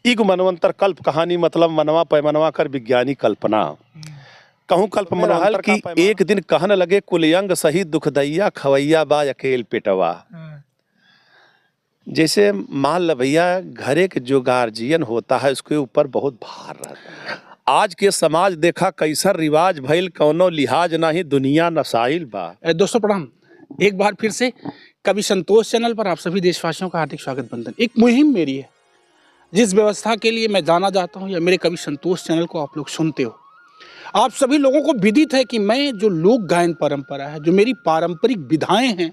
इग मनवंतर कल्प कहानी मतलब मनवा पैमनवा कर विज्ञानी कल्पना। कहूँ कल्प मनहल की एक दिन कहन लगे कुलयंग सही दुखदैया खवैया बा अकेल पेटवा। जैसे मान ल भैया घरे के जो गार्जियन होता है उसके ऊपर बहुत भार रहता है। आज के समाज देखा कैसा रिवाज भइल कौनो लिहाज नहीं दुनिया नसाइल बा। दोस्तों प्रणाम, एक बार फिर से कवि संतोष चैनल पर आप सभी देशवासियों का हार्दिक स्वागत बंधन। एक मुहिम मेरी है जिस व्यवस्था के लिए मैं जाना जाता हूँ या मेरे कवि संतोष चैनल को आप लोग सुनते हो। आप सभी लोगों को विदित है कि मैं जो लोक गायन परंपरा है, जो मेरी पारंपरिक विधाएं हैं,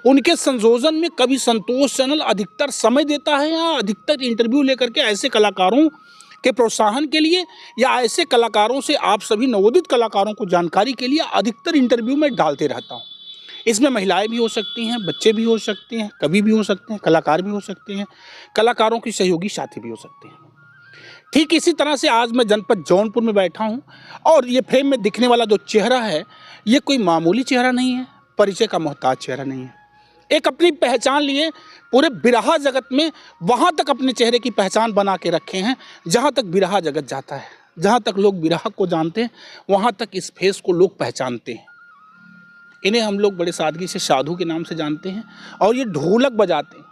उनके संयोजन में कवि संतोष चैनल अधिकतर समय देता है या अधिकतर इंटरव्यू लेकर के ऐसे कलाकारों के प्रोत्साहन के लिए या ऐसे कलाकारों से आप सभी नवोदित कलाकारों को जानकारी के लिए अधिकतर इंटरव्यू में डालते रहता हूँ। इसमें महिलाएं भी हो सकती हैं, बच्चे भी हो सकते हैं, कवि भी हो सकते हैं, कलाकार भी हो सकते हैं, कलाकारों की सहयोगी साथी भी हो सकते हैं। ठीक इसी तरह से आज मैं जनपद जौनपुर में बैठा हूँ और ये फ्रेम में दिखने वाला जो चेहरा है ये कोई मामूली चेहरा नहीं है, परिचय का मोहताज चेहरा नहीं है। एक अपनी पहचान लिए पूरे बिरहा जगत में वहाँ तक अपने चेहरे की पहचान बना के रखे हैं जहाँ तक बिरहा जगत जाता है, जहाँ तक लोग बिरहा को जानते हैं वहाँ तक इस फेस को लोग पहचानते हैं। इन्हें हम लोग बड़े सादगी से साधु के नाम से जानते हैं और ये ढोलक बजाते हैं,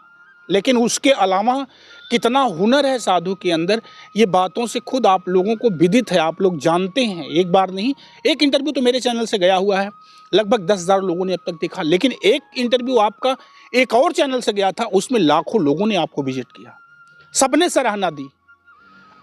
लेकिन उसके अलावा कितना हुनर है साधु के अंदर ये बातों से खुद आप लोगों को विदित है, आप लोग जानते हैं। एक बार नहीं, एक इंटरव्यू तो मेरे चैनल से गया हुआ है, लगभग 10,000 लोगों ने अब तक देखा, लेकिन एक इंटरव्यू आपका एक और चैनल से गया था, उसमें लाखों लोगों ने आपको विजिट किया, सबने सराहना दी।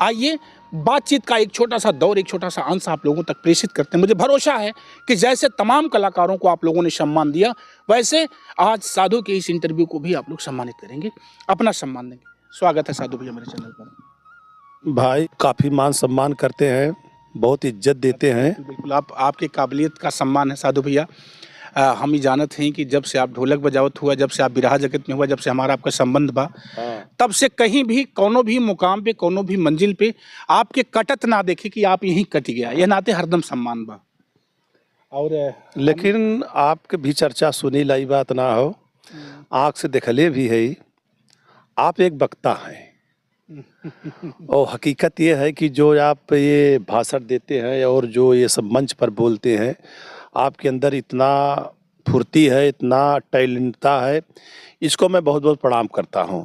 आइए बातचीत का एक छोटा सा दौर, एक छोटा सा अंश आप लोगों तक प्रेषित करते हैं। मुझे भरोसा है कि जैसे तमाम कलाकारों को आप लोगों ने सम्मान दिया, वैसे आज साधु के इस इंटरव्यू को भी आप लोग सम्मानित करेंगे, अपना सम्मान देंगे। स्वागत है साधु भैया मेरे चैनल पर। भाई काफी मान सम्मान करते हैं, बहुत इज्जत देते हैं। बिल्कुल आपके काबिलियत का सम्मान है साधु भैया। हम ही जानते हैं कि जब से आप ढोलक बजावत हुआ, जब से आप बिरहा जगत में हुआ, जब से हमारा आपका संबंध बा, तब से कहीं भी कोनो भी मुकाम पे, कोनो भी मंजिल पे आपके कटत ना देखे कि आप यहीं कट गया, यह नाते हरदम सम्मान बा। और लेकिन आपके भी चर्चा सुनी लाई बात ना हो, आँख से देखले भी है, आप एक वक्ता हैं। और हकीकत ये है कि जो आप ये भाषण देते हैं और जो ये सब मंच पर बोलते हैं, आपके अंदर इतना फुर्ती है, इतना टैलेंटता है, इसको मैं बहुत बहुत प्रणाम करता हूँ।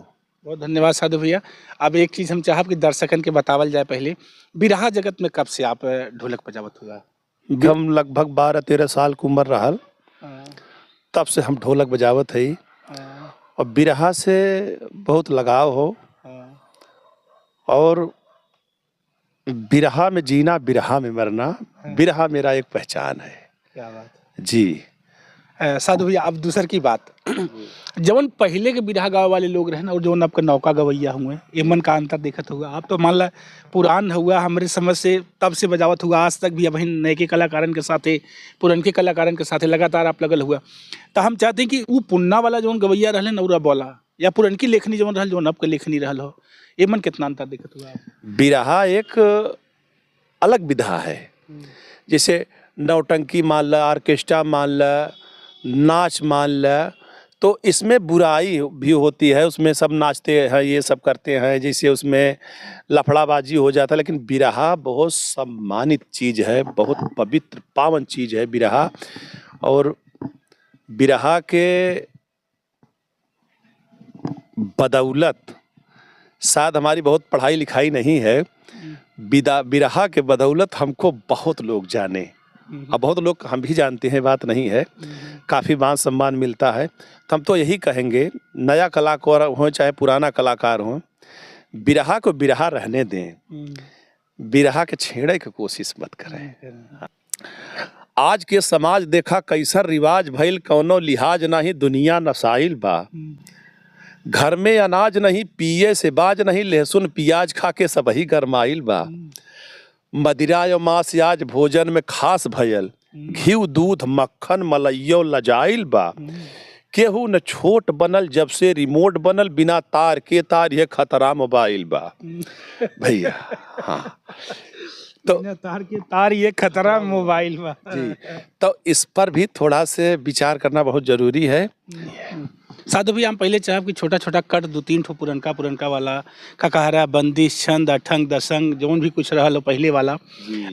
बहुत धन्यवाद साधु भैया। अब एक चीज़ हम चाहब कि दर्शकन के बतावल जाए, पहले बिरहा जगत में कब से आप ढोलक बजावत हुआ? हम लगभग 12-13 साल की उम्र रहल, तब से हम ढोलक बजावत है और बिरहा से बहुत लगाव हो और बिरहा में जीना, बिरहा में मरना, बिरहा मेरा एक पहचान है। क्या बात जी। साधु भैया, अब दूसर की बात, जवन पहले के बिरहा गाँव वाले लोग रहे ना और जवन आपका नौका गवैया हुए, ये मन का अंतर देखत होगा। आप तो मान ला पुरान हुआ, हमारे समझ से तब से बजावत हुआ आज तक भी, अब नए के कलाकारन के साथे, पुरनके कलाकारन के साथे लगातार आप लगल हुआ। तो हम चाहते हैं कि वो पुन्ना वाला जवन गवैया रहले नौरा बोला या पुरनकी लेखनी जवन रहल, जवन अब के लेखनी रहल हो, ये मन कितना अंतर देखत हुआ? बिरहा एक अलग विधा है, जैसे नौटंकी मान ला, ऑर्केस्ट्रा मान ला, नाच मान ला, तो इसमें बुराई भी होती है, उसमें सब नाचते हैं, ये सब करते हैं, जैसे उसमें लफड़ाबाजी हो जाता है। लेकिन बिरहा बहुत सम्मानित चीज़ है, बहुत पवित्र पावन चीज़ है बिरहा। और बिरहा के बदौलत शायद हमारी बहुत पढ़ाई लिखाई नहीं है, बिरहा के बदौलत हमको बहुत लोग जाने, अब बहुत लोग हम भी जानते हैं, बात नहीं है, काफ़ी मान सम्मान मिलता है। तो हम तो यही कहेंगे, नया कलाकार हो चाहे पुराना कलाकार हो, बिरहा को बिरहा रहने दें, बिरहा के छेड़े की कोशिश मत करें। आज के समाज देखा कैसा रिवाज भइल कौनो लिहाज नहीं दुनिया नसाइल बा। घर में अनाज नहीं, पिए से बाज नहीं, लहसुन प्याज खा के सबही गरमाइल बा। मदिरा और मांस आज भोजन में खास भयल, घी दूध मक्खन मलइयो लजाइल बा। केहू न छोट बनल जब से रिमोट बनल, बिना तार के तार ये खतरा मोबाइल बा। भैया हाँ, तो तार के तार ये खतरा मोबाइल में जी, तो इस पर भी थोड़ा से विचार करना बहुत जरूरी है। साधु भी हम पहले चाहब कि छोटा छोटा कट 2-3 ठो पुरनका वाला ककहरा बंदिश छंद अठंग दसंग जौन भी कुछ रहल हो पहले वाला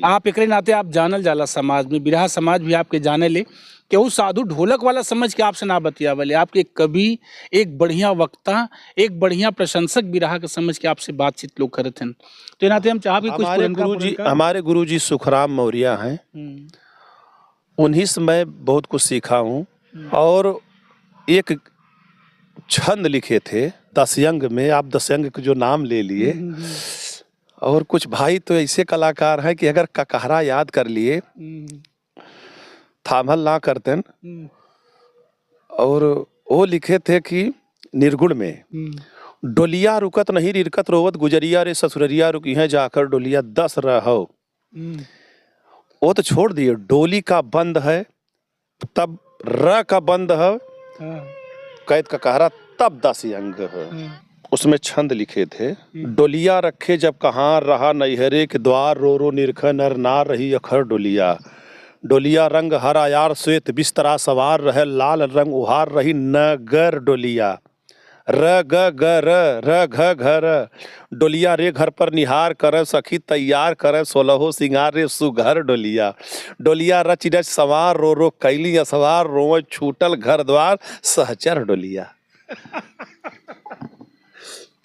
आप एकरे नाते आप जानल जाला समाज में बिरहा समाज भी आपके जाने ले केहू साधु ढोलक वाला समझ के आपसे ना बतियावले आपके कवि एक बढ़िया वक्ता एक बढ़िया प्रशंसक बिरहा के समझ के आपसे बातचीत लोग करते हैं तो नाते हम चाहब कि कुछ हमारे गुरुजी सुखराम मौर्य हैं, उन्हीं से मैं बहुत कुछ सीखा हूँ। और एक छंद लिखे थे दस्यंग में, आप दस्यंग के जो नाम ले लिए। और कुछ भाई तो ऐसे कलाकार हैं कि अगर ककहरा याद कर लिए थामल ना करते। और वो लिखे थे कि निर्गुण में डोलिया रुकत नहीं रिरकत रोवत गुजरिया रे ससुररिया रुकी है जाकर डोलिया 10 रहो। वो तो छोड़ दिए, डोली का बंद है तब र का बंद है कैद का कहरा तब 10 अंग है। उसमें छंद लिखे थे डोलिया रखे जब कहाँ रहा नैहरे के द्वार रो रो निरख नर नार रही अखर डोलिया। डोलिया रंग हरा यार श्वेत बिस्तरा सवार रहे लाल रंग उहार रही नगर डोलिया। र ग ग र घ घर डोलिया रे घर पर निहार कर सखी तैयार कर 16 सिंगार रे सुघर डोलिया। डोलिया रच रच सवार रो रो कैली असवार रो छूटल घर द्वार सहचर डोलिया।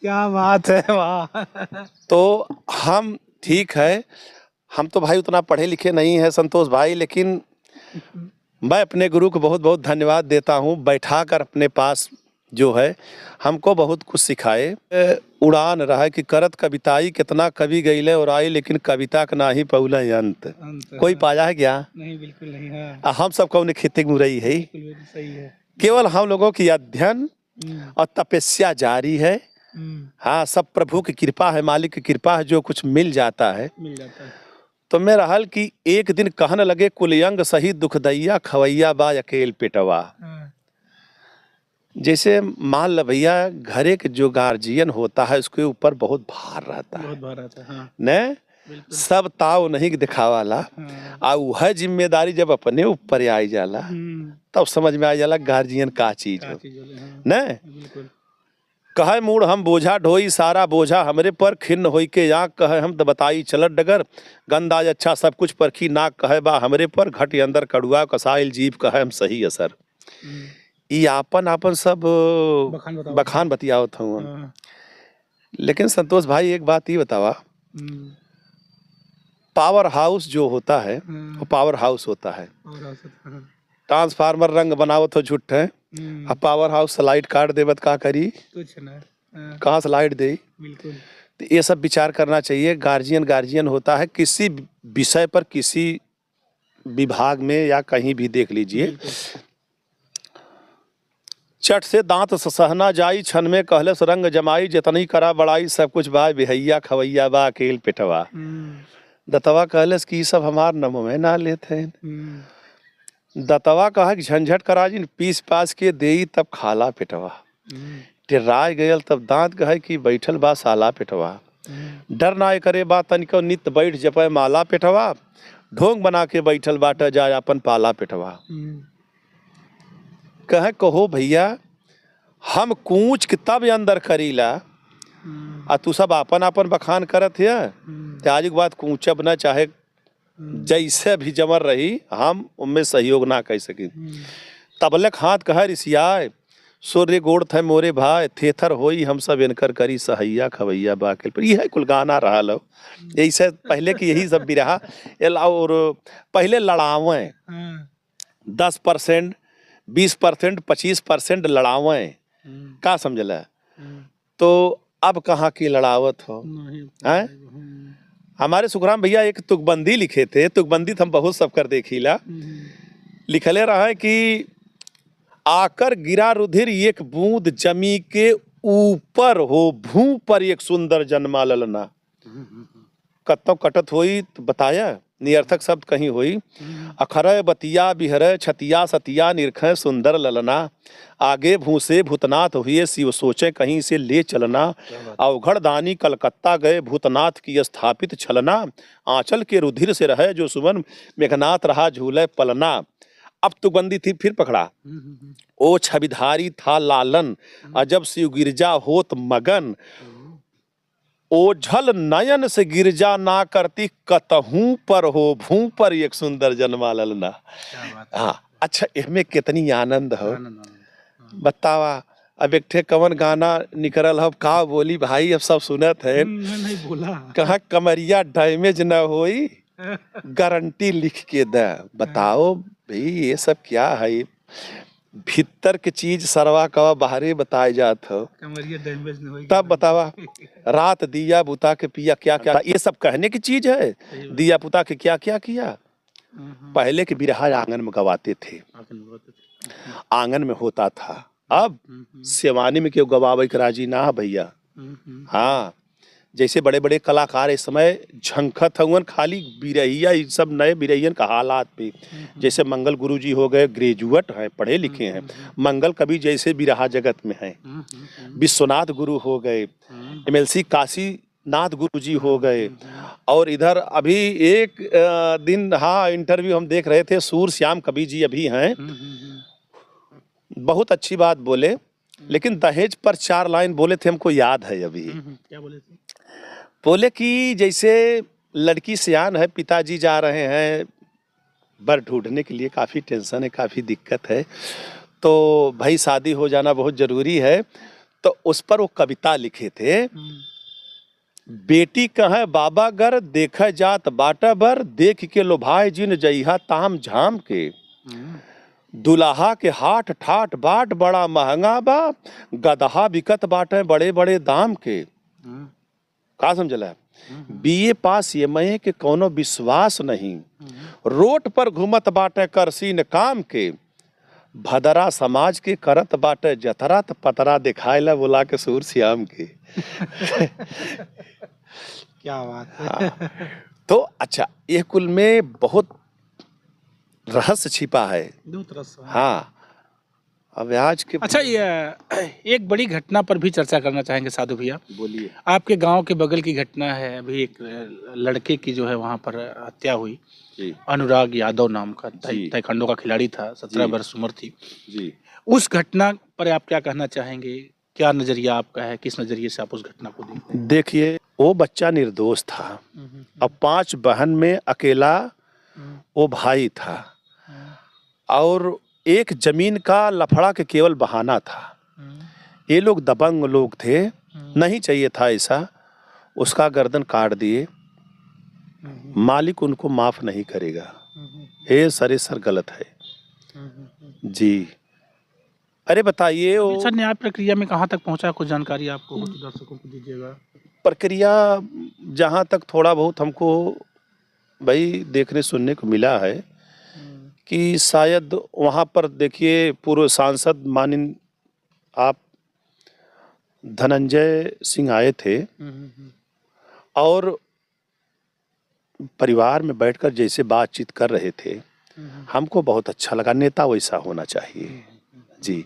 क्या बात है, वाह। तो हम ठीक है, हम तो भाई उतना पढ़े लिखे नहीं है संतोष भाई, लेकिन मैं अपने गुरु को बहुत बहुत धन्यवाद देता हूँ बैठा कर अपने पास जो है हमको बहुत कुछ सिखाए। उड़ान रहा कि करत कविताई कितना कवि गईले और आई लेकिन कविता का ना ही पौला अंत कोई पाया है क्या? नहीं, बिल्कुल नहीं है। हम सब कौन खेती मुरई है, सही है। केवल हम लोगों की अध्ययन और तपस्या जारी है। हाँ, सब प्रभु की कृपा है, मालिक की कृपा है, जो कुछ मिल जाता है। तो मेरा हल कि एक दिन कहने लगे कुलयंग सही दुखदैया खवैया बा अकेल पेटवा। जैसे मान लो भैया घरे के जो गार्जियन होता है उसके ऊपर बहुत भार रहता है, हाँ। न सब ताव नहीं दिखावाला। आ वह जिम्मेदारी जब अपने ऊपर आई जाला तब समझ में आ जाला गार्जियन का चीज हो न। कहे मूड हम बोझा ढोई सारा बोझा हमरे पर खिन्न होई के आँख कहे हम तो बताई चलत डगर गंदाज अच्छा सब कुछ परखी नाक कहे बा हमरे पर घट अंदर कड़ुआ कसाइल जीव कहे हम सही असर। ये आपन आपन सब बखान बतियावत हूँ। लेकिन संतोष भाई एक बात ये बतावा, पावर हाउस जो होता है वो पावर हाउस होता है। ट्रांसफार्मर रंग बनावत हो झूठ है, अब पावर हाउस स्लाइड काट देवत का करी, कुछ ना कहाँ स्लाइड दे। बिल्कुल। तो ये सब विचार करना चाहिए। गार्जियन होता है किसी विषय पर, किसी विभाग में या कहीं भी देख लीजिए, चट से दांत सहना जाई छन में कहलस रंग जमाई जतनी करा बड़ाई सब कुछ बा बिहैया खवैया बा अकेल पेटवा। दतवा कहलस कि सब हमार नमो में ना लेते हैं। दतवा कहा कि झंझट करा जी पीस पास के देई तब खाला पेटवा। टिर्राय गयल तब दांत कहे कि बैठल बा साला पेटवा। डर ना करे बा तनिको नित बैठ जपय माला पेटवा। ढोंग बना के बैठल बाटा जाय अपन पाला पेटवा। कहे कहो भैया हम कूच के तब अंदर करीला आ तू सब आपन आपन बखान करत है। आज के बाद कूचब न चाहे जैसे भी जमर रही हम उनमें सहयोग ना कर सकी। तबलक हाथ कह रिसियाए सूर्य गोड़ थे मोरे भाई थेथर होई हम सब इनकर करी सहैया खवैया बाकिल पर यह कुल गाना रहा लो। ऐसे पहले की यही सब भी रहा। और पहले लड़ावें 10%, 20%, 25% लड़ावें का समझला। तो अब कहाँ की लड़ावत हो हैं। हमारे सुखराम भैया एक तुकबंदी लिखे थे, तुकबंदी हम बहुत सब कर देखीला। लिखले रहा है कि आकर गिरा रुधिर एक बूंद जमी के ऊपर हो भू पर एक सुंदर जन्मा ललना। कत्तो कटत होई तो बताया निरर्थक शब्द कहीं हुई। अखरय बतिया बिहरय छतिया सतिया निरखय सुंदर ललना, आगे भूसे भूतनाथ हुए शिव सोचे कहीं से ले चलना, अवघड़ दानी कलकत्ता गए भूतनाथ की स्थापित छलना, आंचल के रुधिर से रहे जो सुमन मेघनाथ रहा झूले पलना। अब तुकबंदी थी, फिर पकड़ा। ओ छविधारी था लालन, अजब शिव गिरजा होत मगन, ओझल नयन से गिरजा ना करती, कतहूं पर हो भूं पर एक सुंदर जन्मा ललना। हाँ, अच्छा, इसमें कितनी आनंद हो बतावा। अब एक ठे कवन गाना निकल हो, का बोली भाई, अब सब सुनत है। नहीं बोला कहा कमरिया डैमेज न होई, गारंटी लिख के दे। बताओ भाई, ये सब क्या है? भीतर के चीज सरवा कवा बाहरे बताए जात हो, कमरिया डैमेज न होई, तब बतावा। रात दिया बुता के पिया, क्या क्या ये सब कहने की चीज है? दिया बुता के क्या क्या किया? पहले के बिरहा आंगन में गवाते थे, आंगन में होता था। अब सेवानी में क्यों गवावे के राजी ना भैया। हाँ, जैसे बड़े बड़े कलाकार इस समय झंखत हुए खाली बिरहिया, सब नए बिरहियन का हालात पे। जैसे मंगल गुरु जी हो गए, ग्रेजुएट हैं, पढ़े लिखे हैं, मंगल कवि जैसे बिरहा जगत में हैं। विश्वनाथ गुरु हो गए, MLC काशी नाथ गुरु जी हो गए। और इधर अभी एक दिन, हाँ, इंटरव्यू हम देख रहे थे, सूर श्याम कवि जी अभी हैं, बहुत अच्छी बात बोले, लेकिन दहेज पर 4 लाइन बोले थे, हमको याद है अभी। क्या बोले थे? बोले कि जैसे लड़की सियान है, पिताजी जा रहे हैं बर ढूंढने के लिए, काफ़ी टेंशन है, काफ़ी दिक्कत है, तो भाई शादी हो जाना बहुत ज़रूरी है। तो उस पर वो कविता लिखे थे, बेटी कहे बाबा घर देखा जात बाटा बर, देख के लोभाए जिन जइहा ताम झाम के, दुल्हा के हाट ठाट बाट बड़ा महंगा बा, गदहा बिकत बाटे बड़े बड़े दाम के। का समझला? BA पास ये मैं के कोनो विश्वास नहीं, रोड पर घूमत बाटे करसीन काम के, भदरा समाज के करत बाटे जतरा, त पतरा दिखाएला बोला के सूर श्याम के। क्या बात है। तो अच्छा, ये कुल में बहुत रहस्य छिपा है। हाँ, अब आज के अच्छा, ये एक बड़ी घटना पर भी चर्चा करना चाहेंगे साधु भैया। बोलिए। आपके गांव के बगल की घटना है, अभी एक लड़के की जो है वहां पर हत्या हुई जी। अनुराग यादव नाम का ताइक्वांडो का खिलाड़ी था, 17 वर्ष उम्र थी जी। उस घटना पर आप क्या कहना चाहेंगे? क्या नजरिया आपका है, किस नजरिए से आप उस घटना को देखते हैं? देखिए, वो बच्चा निर्दोष था। अब 5 बहन में अकेला वो भाई था, और एक जमीन का लफड़ा के केवल बहाना था। ये लोग दबंग लोग थे, नहीं चाहिए था ऐसा, उसका गर्दन काट दिए। मालिक उनको माफ नहीं करेगा, ये सरेसर गलत है जी। अरे बताइए, वो सर न्याय प्रक्रिया में कहाँ तक पहुंचा, कुछ जानकारी आपको हो तो दर्शकों को दीजिएगा। प्रक्रिया जहाँ तक थोड़ा बहुत हमको भाई देखने सुनने को मिला है कि शायद वहाँ पर देखिए, पूर्व सांसद माननीय आप धनंजय सिंह आए थे, और परिवार में बैठकर जैसे बातचीत कर रहे थे, हमको बहुत अच्छा लगा। नेता वैसा होना चाहिए जी।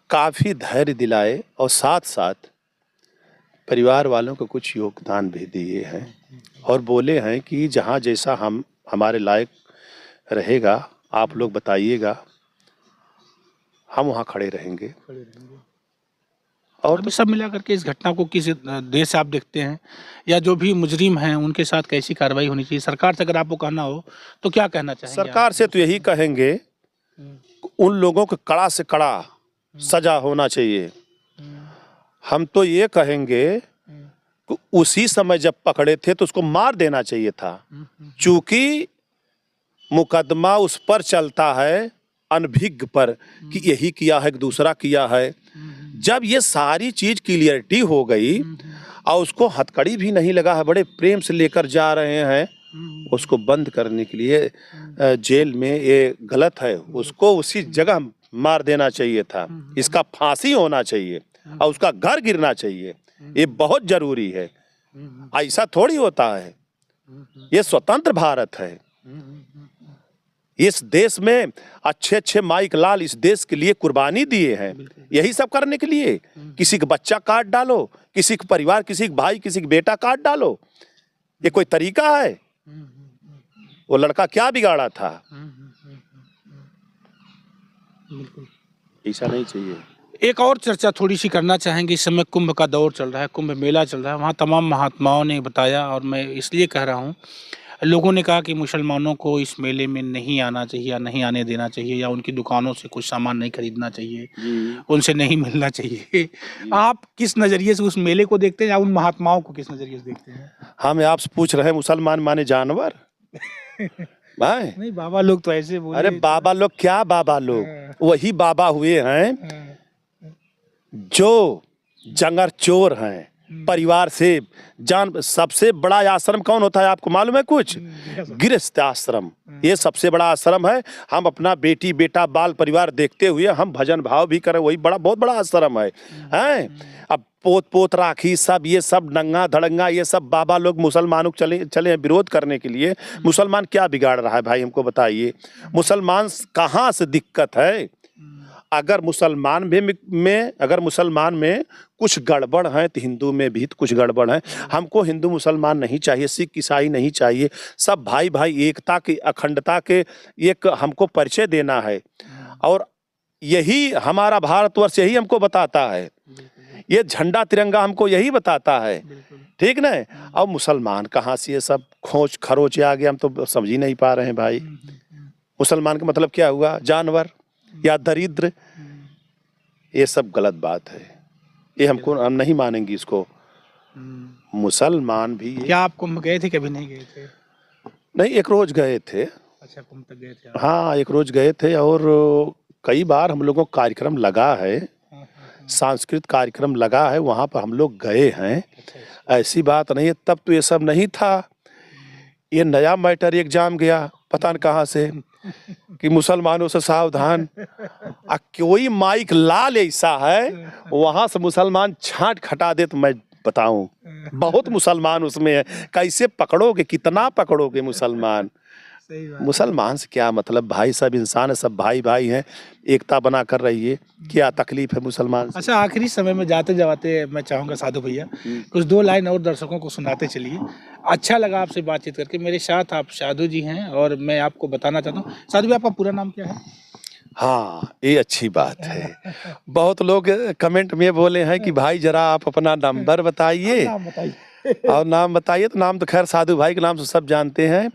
काफ़ी धैर्य दिलाए, और साथ साथ परिवार वालों को कुछ योगदान भी दिए हैं, और बोले हैं कि जहाँ जैसा हम हमारे लायक रहेगा, आप लोग बताइएगा, हम वहाँ खड़े रहेंगे। और तो सब मिला करके इस घटना को किस देश से आप देखते हैं, या जो भी मुजरिम हैं उनके साथ कैसी कार्रवाई होनी चाहिए? सरकार से अगर आपको कहना हो तो क्या कहना चाहेंगे? सरकार से तो यही कहेंगे, उन लोगों को कड़ा से कड़ा सजा होना चाहिए। हम तो ये कहेंगे कि उसी समय जब पकड़े थे तो उसको मार देना चाहिए था, चूंकि मुकदमा उस पर चलता है अनभिज्ञ पर कि यही किया है कि दूसरा किया है। जब ये सारी चीज क्लियरिटी हो गई और उसको हथकड़ी भी नहीं लगा है, बड़े प्रेम से लेकर जा रहे हैं उसको बंद करने के लिए जेल में, ये गलत है। उसको उसी जगह मार देना चाहिए था, इसका फांसी होना चाहिए और उसका घर गिरना चाहिए। ये बहुत जरूरी है। ऐसा थोड़ी होता है ये स्वतंत्र भारत है। इस देश में अच्छे अच्छे माइक लाल इस देश के लिए कुर्बानी दिए हैं, यही सब करने के लिए। किसी का बच्चा काट डालो, किसी का परिवार, किसी का भाई, किसी का बेटा काट डालो, ये कोई तरीका है? वो लड़का क्या बिगाड़ा था? ऐसा नहीं चाहिए। एक और चर्चा थोड़ी सी करना चाहेंगे। इस समय कुंभ का दौर चल रहा है, कुंभ मेला चल रहा है, वहाँ तमाम महात्माओं ने बताया, और मैं इसलिए कह रहा हूँ, लोगों ने कहा कि मुसलमानों को इस मेले में नहीं आना चाहिए या नहीं आने देना चाहिए, या उनकी दुकानों से कुछ सामान नहीं खरीदना चाहिए, उनसे नहीं मिलना चाहिए। आप किस नज़रिए से उस मेले को देखते हैं, या उन महात्माओं को किस नज़रिए से देखते हैं? हाँ, मैं आपसे पूछ रहे हैं, मुसलमान माने जानवर? भाई नहीं, बाबा लोग तो ऐसे बोले। अरे बाबा लोग क्या, बाबा लोग वही बाबा हुए हैं जो जंगर चोर हैं, परिवार से जान। सबसे बड़ा आश्रम कौन होता है आपको मालूम है कुछ? गृहस्थ आश्रम, ये सबसे बड़ा आश्रम है। हम अपना बेटी बेटा बाल परिवार देखते हुए हम भजन भाव भी करें, वही बड़ा बहुत बड़ा आश्रम है, हैं? अब पोत पोत राखी सब, ये सब नंगा धड़ंगा, ये सब बाबा लोग मुसलमानों को चले विरोध करने के लिए। मुसलमान क्या बिगाड़ रहा है भाई, हमको बताइए। मुसलमान कहाँ से दिक्कत है? अगर मुसलमान में कुछ गड़बड़ है तो हिंदू में भी तो कुछ गड़बड़ है। हमको हिंदू मुसलमान नहीं चाहिए, सिख ईसाई नहीं चाहिए, सब भाई भाई, एकता की अखंडता के एक हमको परिचय देना है। और यही हमारा भारतवर्ष यही हमको बताता है, ये झंडा तिरंगा हमको यही बताता है, ठीक ना? अब मुसलमान कहाँ से ये सब खोज खरोच आ गया, हम तो समझ ही नहीं पा रहे हैं भाई। मुसलमान का मतलब क्या हुआ? जानवर या दरिद्र? ये सब गलत बात है, ये हम नहीं मानेंगे इसको। मुसलमान भी क्या आप कुंभ गए थे, कभी नहीं गए थे? नहीं, एक रोज गए थे। अच्छा, कुंभ तक गए थे आप? हाँ, एक रोज गए थे, और कई बार हम लोगों का कार्यक्रम लगा है, सांस्कृतिक कार्यक्रम लगा है, वहाँ पर हम लोग गए हैं। ऐसी बात नहीं है, तब तो ये सब नहीं था। ये नया मैटर एक जाम गया पता न कहाँ से कि मुसलमानों से सावधान। कोई माइक लाल ऐसा है वहां से मुसलमान छांट खटा दे तो मैं बताऊं, बहुत मुसलमान उसमें है। कैसे पकड़ोगे, कितना पकड़ोगे मुसलमान? मुसलमान से क्या मतलब भाई, सब इंसान है, सब भाई भाई हैं, एकता बना कर रहिए। क्या तकलीफ है मुसलमान से? अच्छा, आखिरी समय में जाते जाते मैं चाहूँगा साधु भैया कुछ दो लाइन और दर्शकों को सुनाते चलिए। अच्छा लगा आपसे बातचीत करके। मेरे साथ आप साधु जी हैं, और मैं आपको बताना चाहता हूँ, साधु जी आपका पूरा नाम क्या है? हाँ, ये अच्छी बात है। बहुत लोग कमेंट में बोले हैं कि भाई जरा आप अपना नंबर बताइए और नाम बताइए। तो नाम तो खैर साधु भाई के नाम से सब जानते हैं।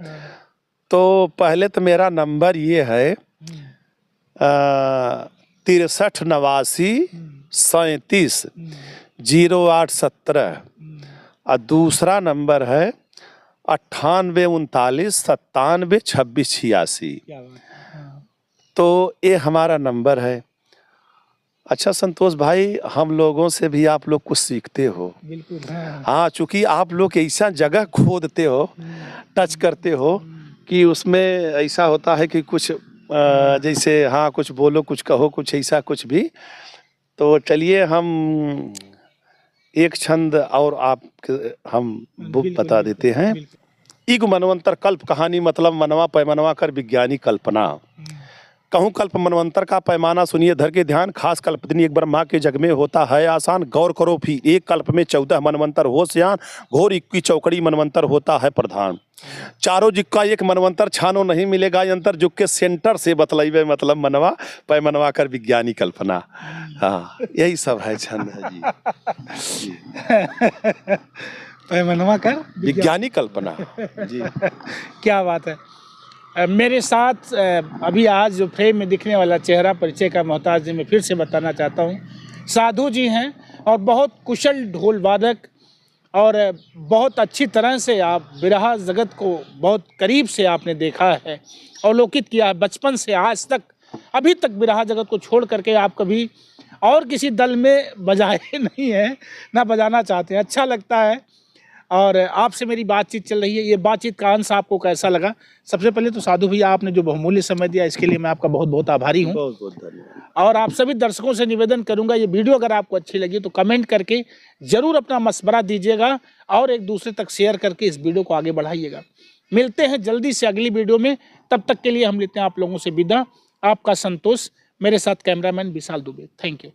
तो पहले तो मेरा नंबर ये है 63 89 37 08 17, और दूसरा नंबर है 98 39 97 26 86। तो ये हमारा नंबर है। अच्छा संतोष भाई, हम लोगों से भी आप लोग कुछ सीखते हो। बिल्कुल। हाँ, चूंकि आप लोग ऐसा जगह खोदते हो, टच करते हो कि उसमें ऐसा होता है कि कुछ जैसे हाँ कुछ बोलो, कुछ कहो, कुछ ऐसा कुछ भी। तो चलिए हम एक छंद और आप हम बुक बता देते हैं। इग मनवंतर कल्प कहानी, मतलब मनवा पैमानवा कर विज्ञानी कल्पना। कहूँ कल्प मनवंतर का पैमाना सुनिए धर के ध्यान, खास कल्पदिनी एक ब्रह्मा के जग में होता है आसान। गौर करो भी एक कल्प में 14 मनवंतर हो सियान, घोर 21 चौकड़ी मनवंतर होता है प्रधान। चारों जुग का एक मनवंतर, छानो नहीं मिलेगा यंत्र, जुग के सेंटर से बतलाइबे मतलब मनवा पैमानवा कर विज्ञानी कल्पना। हाँ, यही सब है छंद है जी। पैमानवा कर विज्ञानी कल्पना जी। क्या बात है। मेरे साथ अभी आज जो फ्रेम में दिखने वाला चेहरा परिचय का मोहताज जी मैं फिर से बताना चाहता हूँ, साधु जी हैं, और बहुत कुशल ढोल वादक, और बहुत अच्छी तरह से आप बिरहा जगत को बहुत करीब से आपने देखा है, अवलोकित किया है। बचपन से आज तक, अभी तक बिरहा जगत को छोड़ करके आप कभी और किसी दल में बजाए नहीं हैं, ना बजाना चाहते हैं। अच्छा लगता है, और आपसे मेरी बातचीत चल रही है। ये बातचीत का अंश आपको कैसा लगा? सबसे पहले तो साधु भैया, आपने जो बहुमूल्य समय दिया इसके लिए मैं आपका बहुत बहुत आभारी हूँ। बहुत बहुत धन्यवाद। और आप सभी दर्शकों से निवेदन करूंगा, ये वीडियो अगर आपको अच्छी लगी तो कमेंट करके जरूर अपना मशवरा दीजिएगा और एक दूसरे तक शेयर करके इस वीडियो को आगे बढ़ाइएगा। मिलते हैं जल्दी से अगली वीडियो में, तब तक के लिए हम लेते हैं आप लोगों से विदा। आपका संतोष, मेरे साथ cameraman Vishal Dubey. Thank you.